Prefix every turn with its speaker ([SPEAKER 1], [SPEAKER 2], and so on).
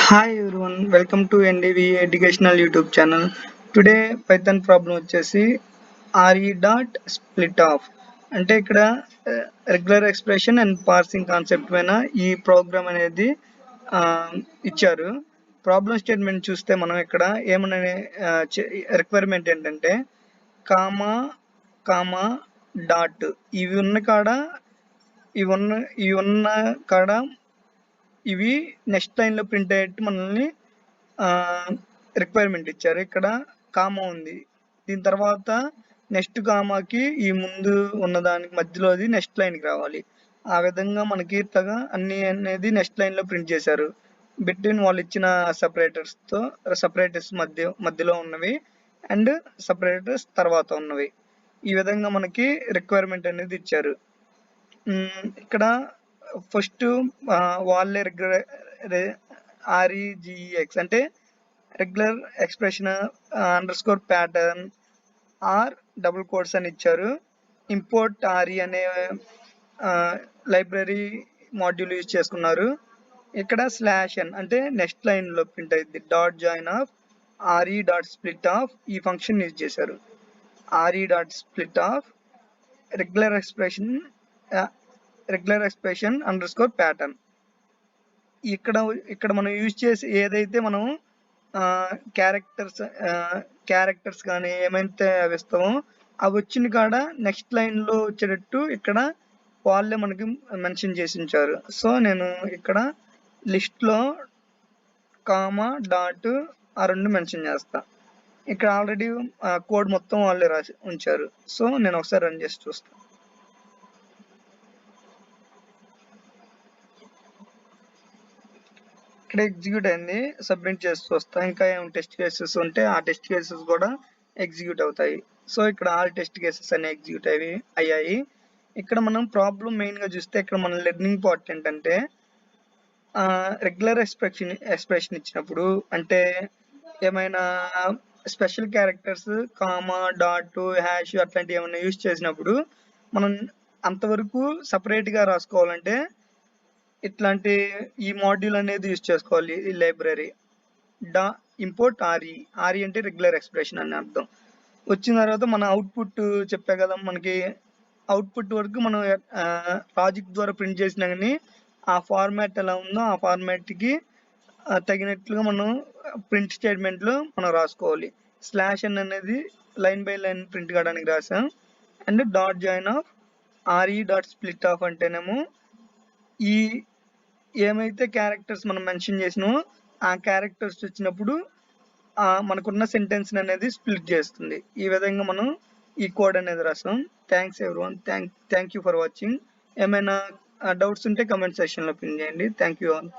[SPEAKER 1] Hi everyone, welcome to NDVA educational YouTube channel. Today Python problem వచ్చేసి Re.split off అంటే ఇక్కడ regular expression and parsing concept పైన ఈ programme అనేది ఇచ్చారు. ప్రాబ్లం స్టేట్మెంట్ చూస్తే మనం ఇక్కడ ఏమన్నా రిక్వైర్మెంట్ ఏంటంటే కామా కామా డాట్ ఇవి ఉన్న కాడ ఇవి నెక్స్ట్ లైన్ లో ప్రింట్ అయ్యేట్టు మనల్ని రిక్వైర్మెంట్ ఇచ్చారు. ఇక్కడ కామా ఉంది, దీని తర్వాత నెక్స్ట్ కామాకి ఈ ముందు ఉన్న దానికి మధ్యలోది నెక్స్ట్ లైన్ కి రావాలి. ఆ విధంగా మనకి ఇట్లాగా అన్ని అనేది నెక్స్ట్ లైన్ లో ప్రింట్ చేశారు. బిట్వీన్ వాళ్ళు ఇచ్చిన సపరేటర్స్ మధ్యలో ఉన్నవి అండ్ సపరేటర్స్ తర్వాత ఉన్నవి. ఈ విధంగా మనకి రిక్వైర్మెంట్ అనేది ఇచ్చారు. ఇక్కడ ఫస్ట్ వాళ్ళే రెగ్యులర్ అంటే regular expression underscore pattern or double quotes అని ఇచ్చారు. ఇంపోర్ట్ ఆర్ఈ అనే లైబ్రరీ మాడ్యూల్ యూజ్ చేసుకున్నారు. ఇక్కడ /n అంటే నెక్స్ట్ లైన్ లో ప్రింట్ అయింది. Dot join of RE dot split of ఈ ఫంక్షన్ యూజ్ చేశారు. RE dot split of regular expression underscore pattern. ఇక్కడ మనం యూజ్ చేసి ఏదైతే మనం క్యారెక్టర్స్ కానీ ఏమైతే అవి ఇస్తామో అవి వచ్చిన కాడ నెక్స్ట్ లైన్ లో వచ్చేటట్టు ఇక్కడ వాళ్ళే మనకి మెన్షన్ చేసి ఉంచారు. సో నేను ఇక్కడ లిస్ట్ లో కామా డాట్ ఆ రెండు మెన్షన్ చేస్తా. ఇక్కడ ఆల్రెడీ కోడ్ మొత్తం వాళ్ళే రాసి ఉంచారు. సో నేను ఒకసారి రన్ చేసి చూస్తాను. ఇక్కడ ఎగ్జిక్యూట్ అయింది, సబ్మిట్ చేసి చూస్తా. ఇంకా ఏమైనా టెస్ట్ కేసెస్ ఉంటే ఆ టెస్ట్ కేసెస్ కూడా ఎగ్జిక్యూట్ అవుతాయి. సో ఇక్కడ ఆల్ టెస్ట్ కేసెస్ అన్ని ఎగ్జిక్యూట్ అయ్యాయి. ఇక్కడ మనం ప్రాబ్లం మెయిన్ గా చూస్తే ఇక్కడ మన లెర్నింగ్ పార్ట్ ఏంటంటే రెగ్యులర్ ఎక్స్ప్రెషన్ ఇచ్చినప్పుడు అంటే ఏమైనా special characters comma dot hash అట్లాంటివి ఏమైనా యూజ్ చేసినప్పుడు మనం అంతవరకు సపరేట్ గా రాసుకోవాలంటే ఇట్లాంటి ఈ మాడ్యూల్ అనేది యూజ్ చేసుకోవాలి. ఈ లైబ్రరీ ఇంపోర్ట్ ఆర్ఈ అంటే రెగ్యులర్ ఎక్స్ప్రెషన్ అని అర్థం. వచ్చిన తర్వాత మన అవుట్పుట్ చెప్పా కదా, మనకి అవుట్పుట్ వరకు మనం లాజిక్ ద్వారా ప్రింట్ చేసినా కానీ ఆ ఫార్మాట్ ఎలా ఉందో ఆ ఫార్మాట్ కి తగినట్లుగా మనం ప్రింట్ స్టేట్మెంట్ లో మనం రాసుకోవాలి. /n అనేది లైన్ బై లైన్ ప్రింట్ కావడానికి రాసాం. And dot join of RE dot split of అంటేనేమో ఈ ఏమైతే క్యారెక్టర్స్ మనం మెన్షన్ చేసినామో ఆ క్యారెక్టర్స్ వచ్చినప్పుడు మనకున్న సెంటెన్స్ అనేది స్ప్లిట్ చేస్తుంది. ఈ విధంగా మనం ఈ కోడ్ అనేది రాసాం. Thanks everyone. Thank you for watching. ఏమైనా డౌట్స్ ఉంటే కమెంట్ సెక్షన్ లో పిన్ చేయండి. Thank you all.